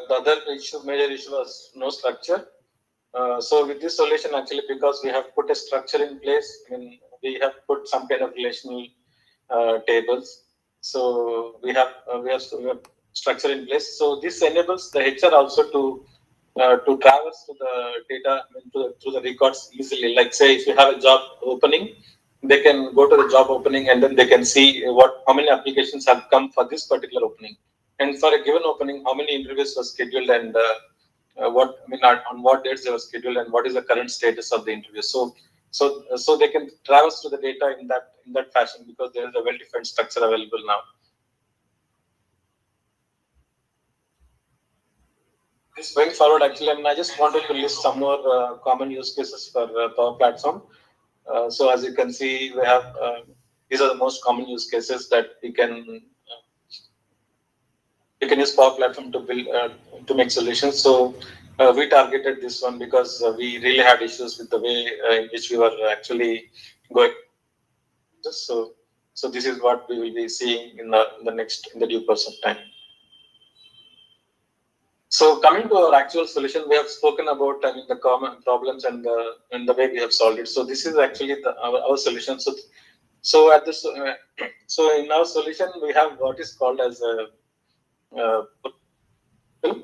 the other major issue was no structure. So with this solution, actually, because we have put a structure in place, I mean, we have put some kind of relational tables. So we have structure in place. So this enables the HR also to traverse to the data, I mean, to the records easily. Like say, if you have a job opening, they can go to the job opening and then they can see how many applications have come for this particular opening, and for a given opening, how many interviews were scheduled, and on what dates they were scheduled, and what is the current status of the interview. So they can traverse to the data in that fashion, because there is a well-defined structure available now. This going forward, actually, I just wanted to list some more common use cases for Power Platform. So as you can see, we have these are the most common use cases that we can use Power Platform to build to make solutions. So we targeted this one because we really had issues with the way in which we were actually going. So this is what we will be seeing in the due course of time. So coming to our actual solution, we have spoken about the common problems and the way we have solved it. So this is actually our solution. So at this so in our solution we have what is called as a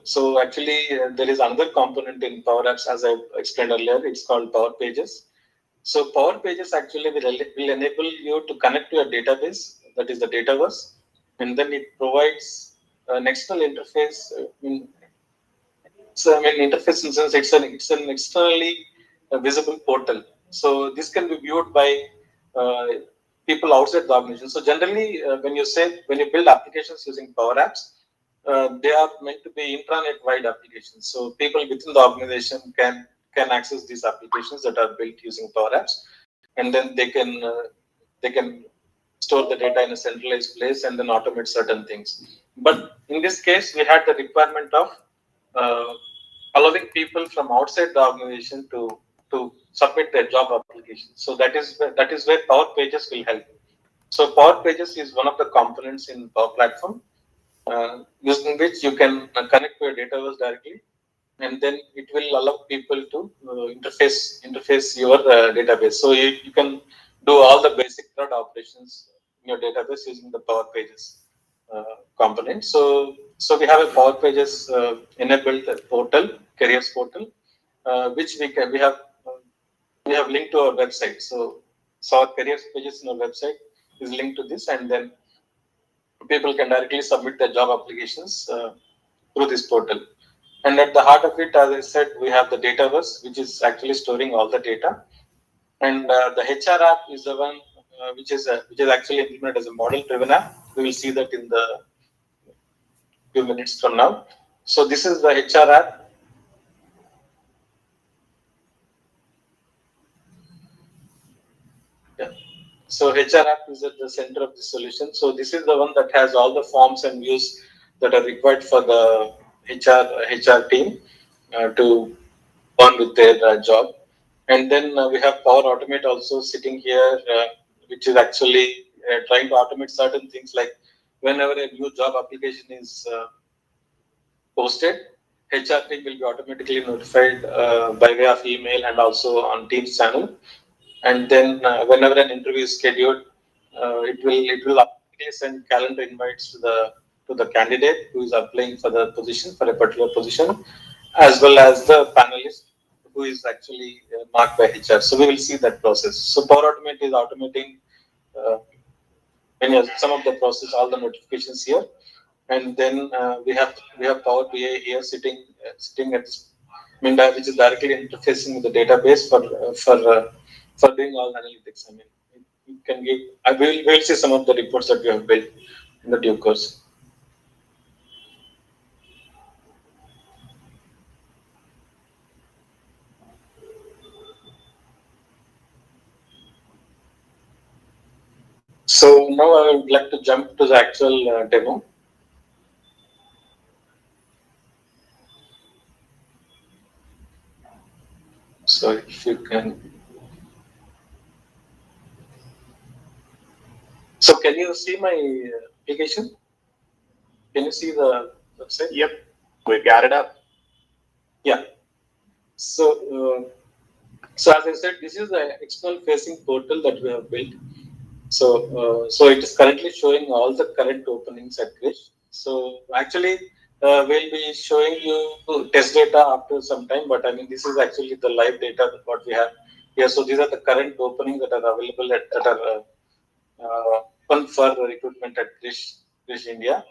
so actually there is another component in Power Apps, as I explained earlier. It's called Power Pages. So Power Pages actually will enable you to connect to a database, that is the Dataverse, and then it provides an external interface. Interface in the sense it's an externally visible portal. So this can be viewed by people outside the organization. So generally, when you build applications using Power Apps, they are meant to be intranet-wide applications. So people within the organization can access these applications that are built using Power Apps, and then they can store the data in a centralized place and then automate certain things. But in this case, we had the requirement of allowing people from outside the organization to submit their job application. So that is where Power Pages will help. So Power Pages is one of the components in Power Platform, using which you can connect to a database directly, and then it will allow people to interface your database. So you can do all the basic CRUD operations in your database using the Power Pages component. So we have a Power Pages enabled portal, careers portal, which we have linked to our website. So our careers pages in our website is linked to this, and then people can directly submit their job applications through this portal. And at the heart of it, as I said, we have the Dataverse, which is actually storing all the data. And the HR app is the one which is actually implemented as a model-driven app. We will see that in the few minutes from now. So this is the HR app. Yeah. So HR app is at the center of the solution. So this is the one that has all the forms and views that are required for the HR team to go on with their job. And then we have Power Automate also sitting here, which is actually trying to automate certain things, like whenever a new job application is posted, HR team will be automatically notified by way of email and also on Teams channel. And then whenever an interview is scheduled, it will automatically send calendar invites to the candidate who is applying for the position, for a particular position, as well as the panelist who is actually marked by HR. So we will see that process. So Power Automate is automating some of the process, all the notifications here, and then we have Power BI here sitting at Minda, which is directly interfacing with the database for doing all analytics. I mean, you can give. We will see some of the reports that we have built in the due course. So now I would like to jump to the actual demo. So if you can. So can you see my application? Can you see the website? Yep. We've got it up. Yeah. So as I said, this is the external facing portal that we have built. So it is currently showing all the current openings at Krish. So actually, we'll be showing you test data after some time, but I mean, this is actually the live data that what we have here. So these are the current openings that are available that are open for recruitment at Krish India.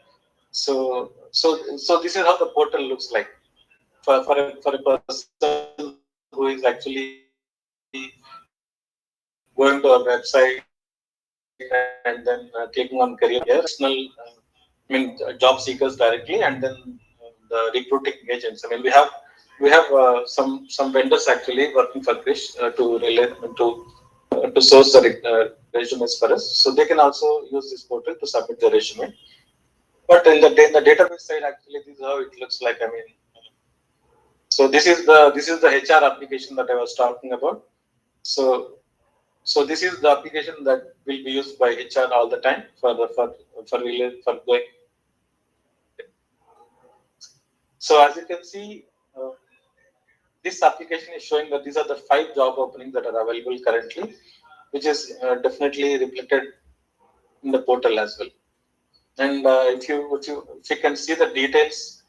So this is how the portal looks like for a person who is actually going to our website and then clicking on career here and then external job seekers directly, and then the recruiting agents. I mean, we have some vendors actually working for Krish to source the resumes for us, so they can also use this portal to submit the resume. But in the database side, actually, this is how it looks like. I mean, so this is the HR application that I was talking about. So this is the application that will be used by HR all the time for going. So as you can see, uh, this application is showing that these are the 5 job openings that are available currently, which is definitely reflected in the portal as well. And if you can see the details,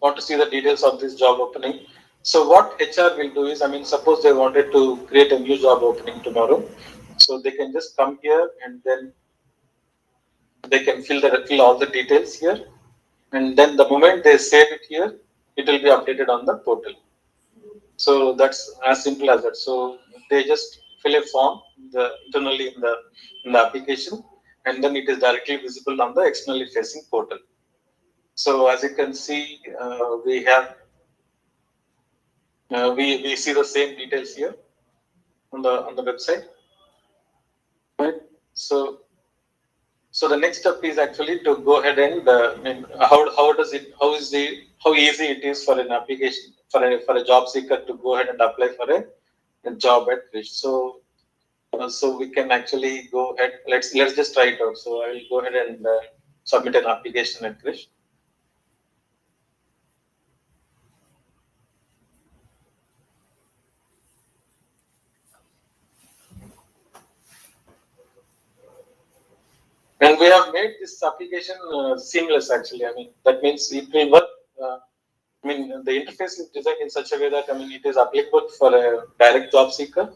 want to see the details of this job opening. So what HR will do is, I mean, suppose they wanted to create a new job opening tomorrow, so they can just come here and then they can fill all the details here, and then the moment they save it here, it will be updated on the portal. So that's as simple as that. So they just fill a form internally in the application, and then it is directly visible on the externally facing portal. So as you can see, we see the same details here on the website, right? So the next step is actually to go ahead and I mean, how easy it is for an application for a job seeker to go ahead and apply for a job at Krish. So we can actually go ahead. Let's just try it out. So I will go ahead and submit an application at Krish. And we have made this application seamless. Actually, I mean that means it will work. I mean the interface is designed in such a way that I mean it is applicable for a direct job seeker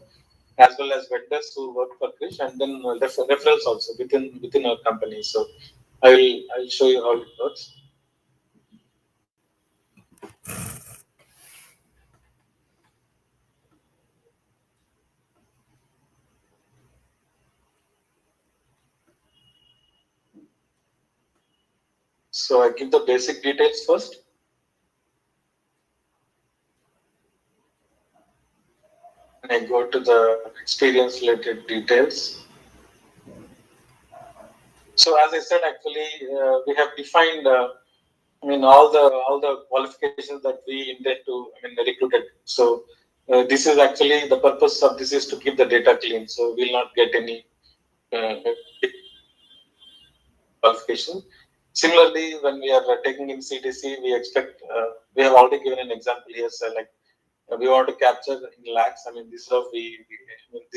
as well as vendors who work for Krish, and then referrals also within our company. So I'll show you how it works. So I give the basic details first. And I go to the experience related details. So as I said, actually, we have defined, I mean, all the qualifications that we intend to, I mean, recruit it. So this is actually the purpose of this is to keep the data clean. So we'll not get any qualification. Similarly, when we are taking in CTC, we expect we have already given an example here. So like we want to capture in lakhs. I mean, this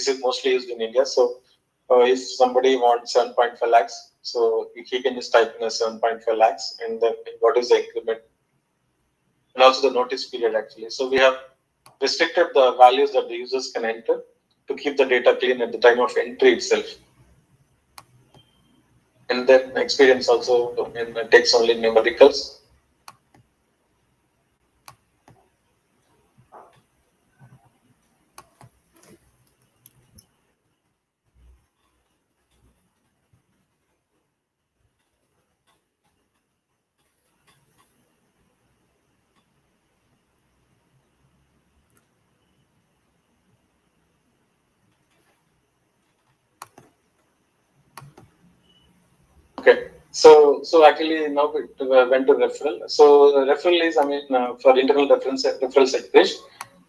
is mostly used in India. So if somebody wants 7.5 lakhs, so he can just type in a 7.5 lakhs, and then what is the increment, and also the notice period actually. So we have restricted the values that the users can enter to keep the data clean at the time of entry itself. And then experience also takes only numericals. Okay. So actually now it went to referral. So referral is, I mean, for internal referrals at Krish.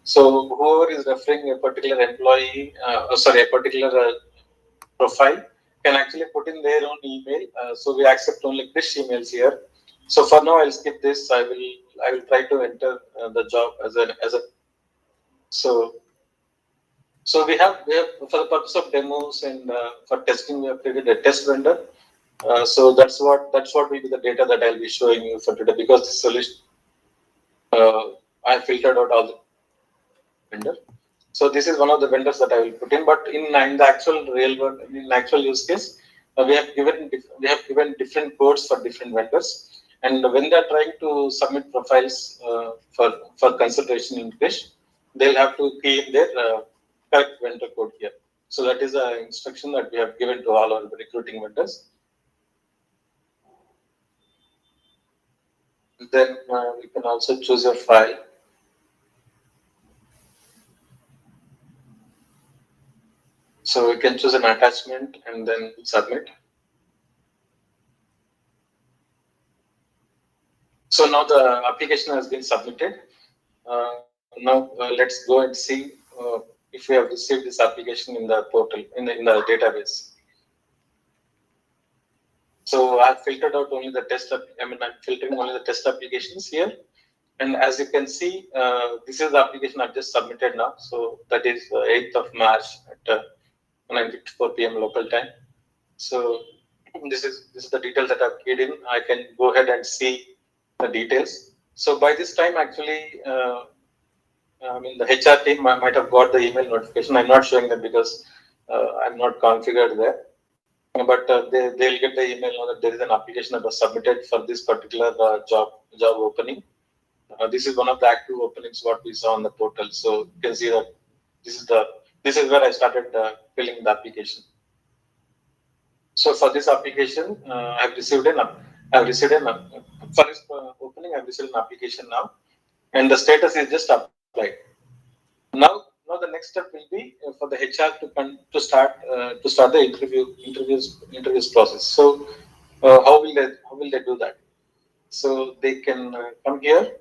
So whoever is referring a particular employee, a particular profile, can actually put in their own email. So we accept only Krish emails here. So for now, I'll skip this. I will try to enter the job as a so we have for the purpose of demos and for testing, we have created a test vendor. So that's what will be the data that I'll be showing you for today, because the solution I filtered out all the vendor. So this is one of the vendors that I will put in. But in the actual real world, in actual use case, we have given different codes for different vendors, and when they are trying to submit profiles for consideration in English, they'll have to key in their correct vendor code here. So that is an instruction that we have given to all our recruiting vendors. Then we can also choose a file. So we can choose an attachment and then submit. So now the application has been submitted. Now let's go and see if we have received this application in the portal, in the database. So I've filtered out only the test. I'm filtering only the test applications here. And as you can see, this is the application I've just submitted now. So that is 8th of March at 9:54 p.m. local time. So this is the details that I've keyed in. I can go ahead and see the details. So by this time, actually, the HR team might have got the email notification. I'm not showing that because I'm not configured there. But they'll get the email now that there is an application that was submitted for this particular job opening. This is one of the active openings what we saw on the portal. So you can see that this is where I started filling the application. So for this application, I've received for this opening, I've received an application now, and the status is just applied. Now the next step will be for the HR to start the interviews process. So how will they do that? So they can come here.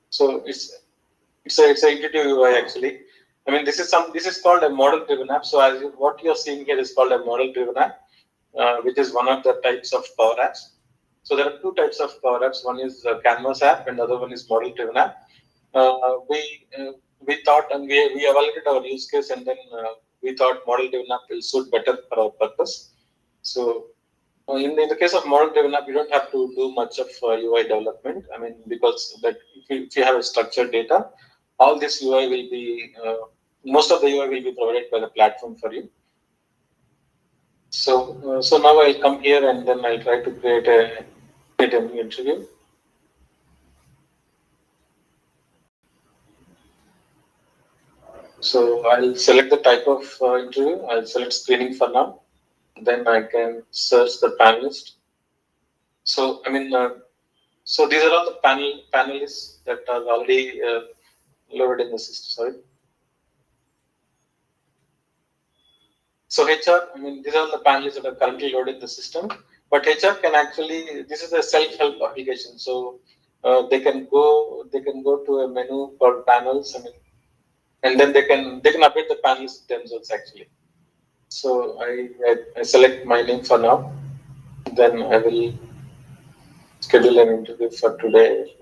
So it's a intuitive UI actually. This is called a model driven app. So what you're seeing here is called a model driven app, which is one of the types of Power Apps. So there are two types of Power Apps. One is Canvas app, and the other one is model driven app. We thought, and we evaluated our use case, and then we thought model driven app will suit better for our purpose. So in the case of model driven app, you don't have to do much of UI development. Because that if you have a structured data, all this UI will be most of the UI will be provided by the platform for you. So now I'll come here and then I'll try to create a new interview. So I'll select the type of interview. I'll select screening for now. Then I can search the panelist. So so these are all the panelists that are already loaded in the system. Sorry. So HR, these are the panelists that are currently loaded in the system. But HR can actually, this is a self-help application. So they can go to a menu called panels. And then they can update the panels themselves actually. So I select my name for now. Then I will schedule an interview for today.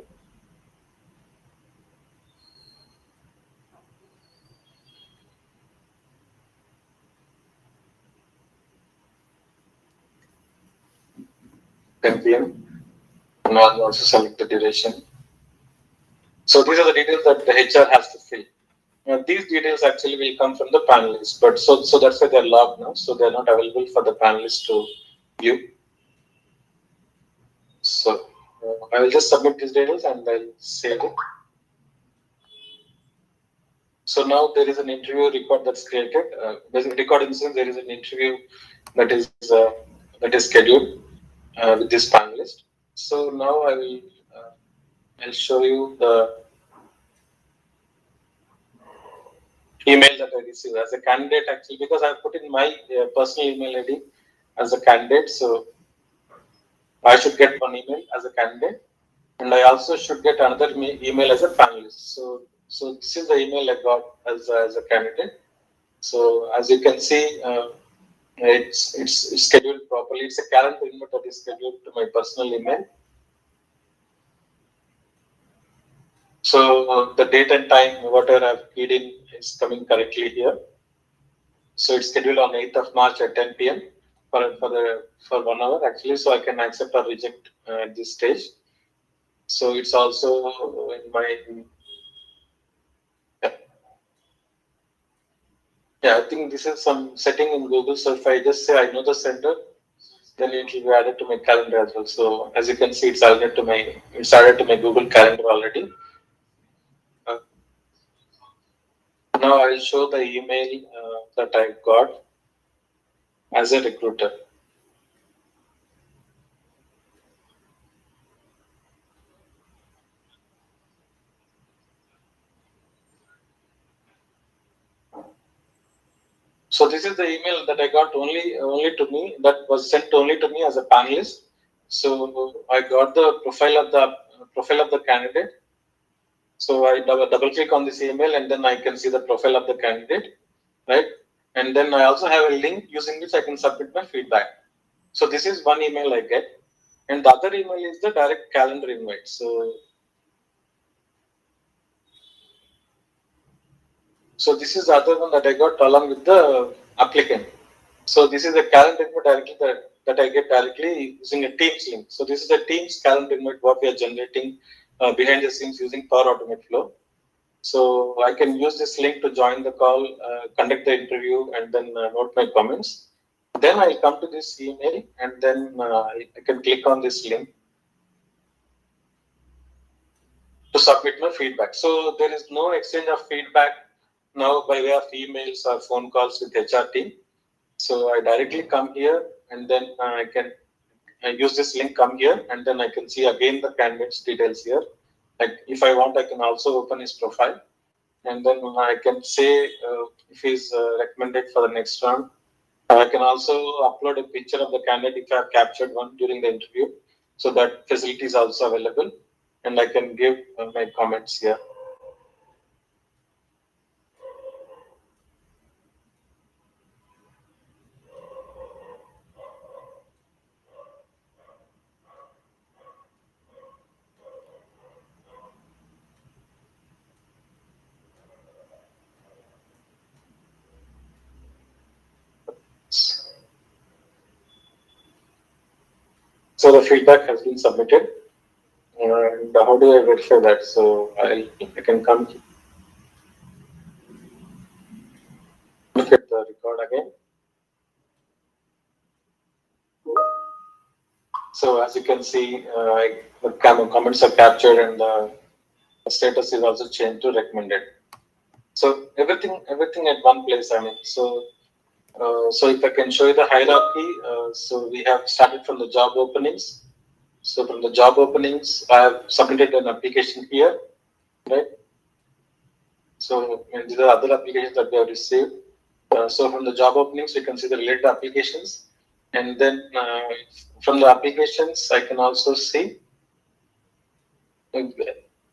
PM, and I'll also select the duration. So these are the details that the HR has to fill. These details actually will come from the panelists, but so that's why they're logged now. So they're not available for the panelists to view. So I will just submit these details and I'll save it. So now there is an interview record that's created. Record in the sense there is an interview that is scheduled with this panelist. So now I'll show you the email that I received as a candidate actually, because I put in my personal email ID as a candidate. So I should get one email as a candidate, and I also should get another email as a panelist. So this is the email I got as a candidate. So as you can see, It's scheduled properly. It's a calendar invite that is scheduled to my personal email. So the date and time, whatever I've keyed in, is coming correctly here. So it's scheduled on 8th of March at 10 p.m. for 1 hour actually. So I can accept or reject at this stage. So it's also in my yeah. I think this is some setting in Google. So if I just say I know the sender, then it will be added to my calendar as well. So as you can see, it's added to my Google Calendar already. Uh, Now I'll show the email that I got as a recruiter. So this is the email that I got only to me, that was sent only to me as a panelist. So I got the profile of the candidate. So I double click on this email and then I can see the profile of the candidate, right? And then I also have a link using which I can submit my feedback. So this is one email I get, and the other email is the direct calendar invite. So this is the other one that I got along with the applicant. So this is a calendar invite directly that I get directly using a Teams link. So this is a Teams calendar invite what we are generating behind the scenes using Power Automate Flow. So I can use this link to join the call, conduct the interview, and then note my comments. Then I'll come to this email, and then I can click on this link to submit my feedback. So there is no exchange of feedback now by way of emails or phone calls with HR team. So I directly come here, and then I can use this link, come here, and then I can see again the candidate's details here. Like if I want, I can also open his profile, and then I can say if he's recommended for the next round. I can also upload a picture of the candidate if I have captured one during the interview. So that facility is also available, and I can give my comments here. So the feedback has been submitted, and how do I verify that? So I can come look at the record again. So as you can see, the comments are captured and the status is also changed to recommended. So everything at one place. I mean, so if I can show you the hierarchy, so we have started from the job openings. So from the job openings, I have submitted an application here, right? So and these are other applications that we have received. So from the job openings, we can see the related applications, and then from the applications, I can also see when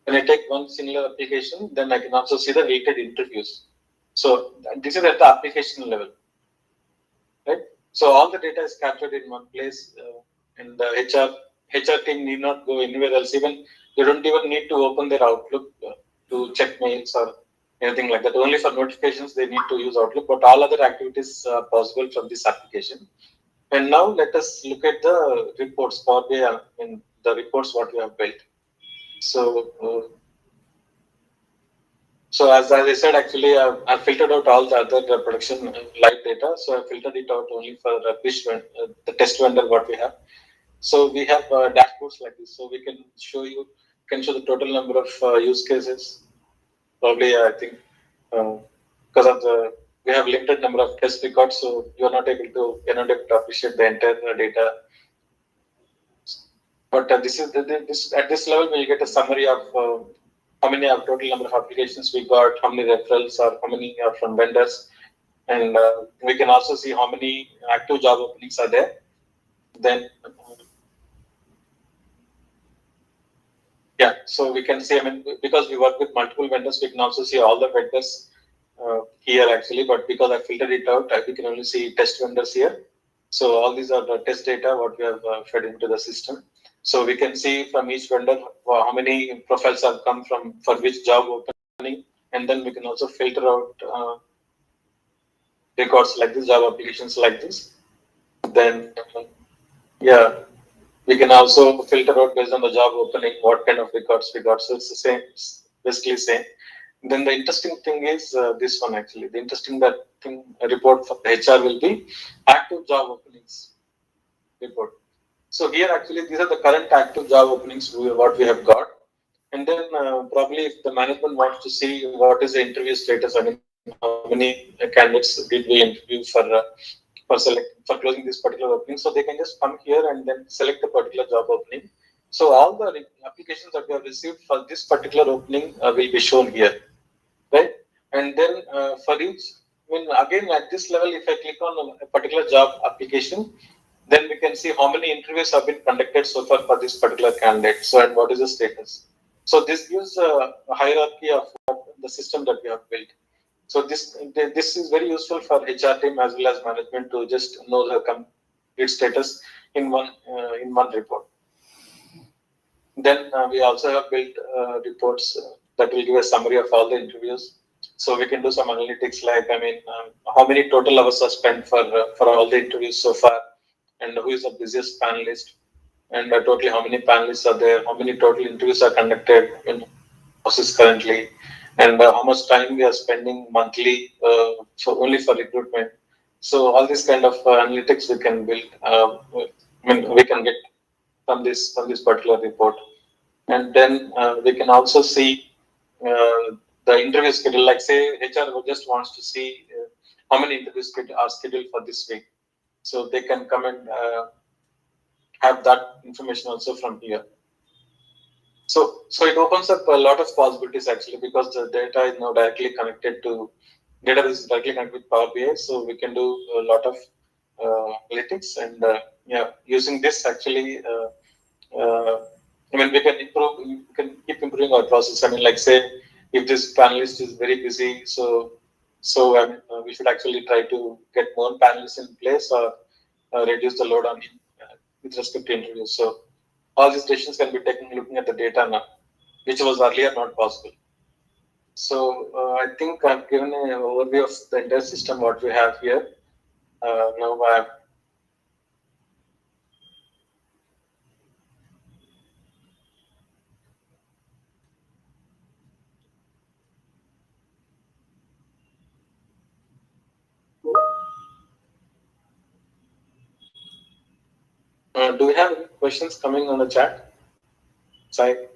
I take one singular application, then I can also see the related interviews. So this is at the application level, right? So all the data is captured in one place, and the HR team need not go anywhere else. Even they don't even need to open their Outlook to check mails or anything like that. Only for notifications they need to use Outlook, but all other activities are possible from this application. And now let us look at the reports, Power BI, and the reports what we have built. So as I said, actually, I've filtered out all the other production live data. So I filtered it out only for the test vendor what we have. So we have dashboards like this. So we can show the total number of use cases. Probably, I think, because of we have limited number of test records, so you're not able to appreciate the entire data. But this at this level, we'll get a summary of how many total number of applications we got, how many referrals or how many are from vendors, and we can also see how many active job openings are there. Then, yeah, so we can see. I mean, because we work with multiple vendors, we can also see all the vendors here actually, but because I filtered it out, we can only see test vendors here. So all these are the test data what we have fed into the system. So we can see from each vendor how many profiles have come from for which job opening, and then we can also filter out records like this, job applications like this. Then yeah, we can also filter out based on the job opening what kind of records we got. So it's the same, it's basically same. Then the interesting thing is this one actually. The interesting that thing report for HR will be active job openings report. So here actually these are the current active job openings what we have got, and then probably if the management wants to see what is the interview status, I mean how many candidates did we interview for closing this particular opening, so they can just come here and then select the particular job opening. So all the applications that we have received for this particular opening will be shown here, right? And then for each, I mean, again at this level, if I click on a particular job application, then we can see how many interviews have been conducted so far for this particular candidate. So, and what is the status? So this gives a hierarchy of the system that we have built. So this is very useful for HR team as well as management to just know the complete status in one report. Then we also have built reports that will give a summary of all the interviews. So we can do some analytics like, I mean, how many total hours are spent for all the interviews so far, and who is the busiest panelist, and totally how many panelists are there, how many total interviews are conducted in process currently, and how much time we are spending monthly so only for recruitment. So all these kind of analytics we can build. I mean, we can get from this particular report, and then we can also see the interview schedule. Like say HR just wants to see how many interviews are scheduled for this week, so they can come and have that information also from here. So it opens up a lot of possibilities actually, because the data is now directly connected to data is directly connected with Power BI, so we can do a lot of analytics, and using this actually. I mean, we can keep improving our process. I mean, like say, if this panelist is very busy, so I mean, we should actually try to get more panelists in place, or reduce the load on him with respect to interviews. So all these decisions can be taken looking at the data now, which was earlier not possible. So I think I've given an overview of the entire system what we have here. Now do we have any questions coming on the chat? Sorry.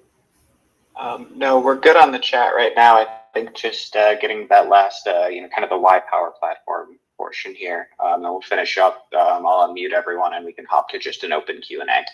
No, we're good on the chat right now. I think just getting that last, kind of the Y Power Platform portion here. Then we'll finish up. I'll unmute everyone and we can hop to just an open Q&A.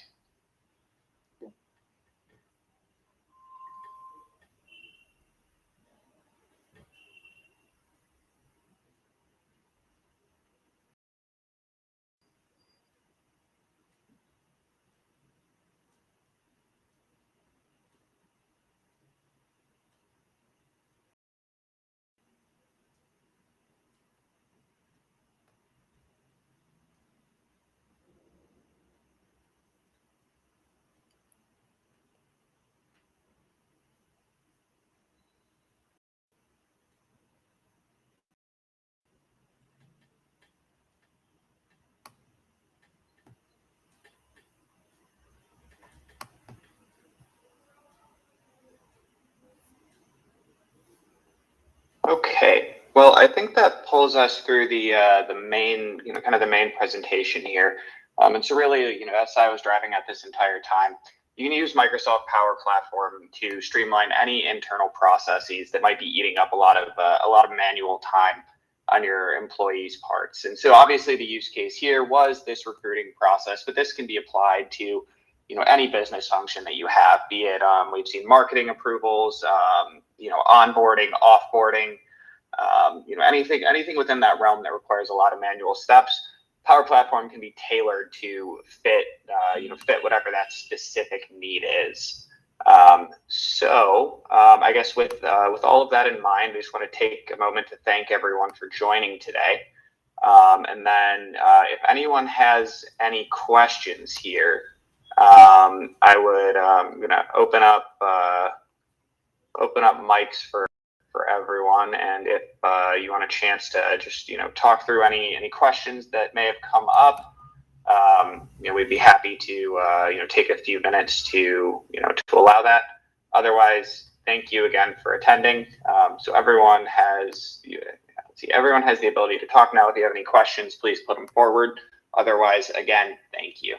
Okay, well, I think that pulls us through the main, kind of the main presentation here. And so really, as I was driving at this entire time, you can use Microsoft Power Platform to streamline any internal processes that might be eating up a lot of manual time on your employees' parts. And so obviously the use case here was this recruiting process, but this can be applied to any business function that you have, be it we've seen marketing approvals, onboarding, offboarding, anything within that realm that requires a lot of manual steps. Power Platform can be tailored to fit whatever that specific need is. I guess with all of that in mind, we just want to take a moment to thank everyone for joining today. And then if anyone has any questions here, I would open up mics for everyone, and if you want a chance to just talk through any questions that may have come up, we'd be happy to take a few minutes to allow that. Otherwise, thank you again for attending. So everyone has the ability to talk now. If you have any questions, please put them forward. Otherwise, again, thank you.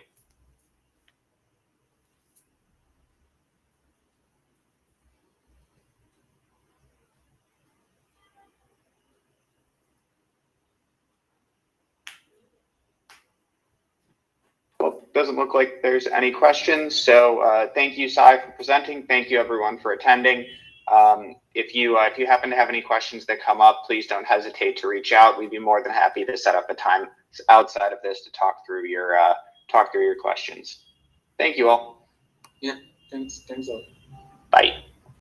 Well, doesn't look like there's any questions. So thank you, Sai, for presenting. Thank you, everyone, for attending. If you happen to have any questions that come up, please don't hesitate to reach out. We'd be more than happy to set up a time outside of this to talk through your questions. Thank you all. Yeah, thanks all.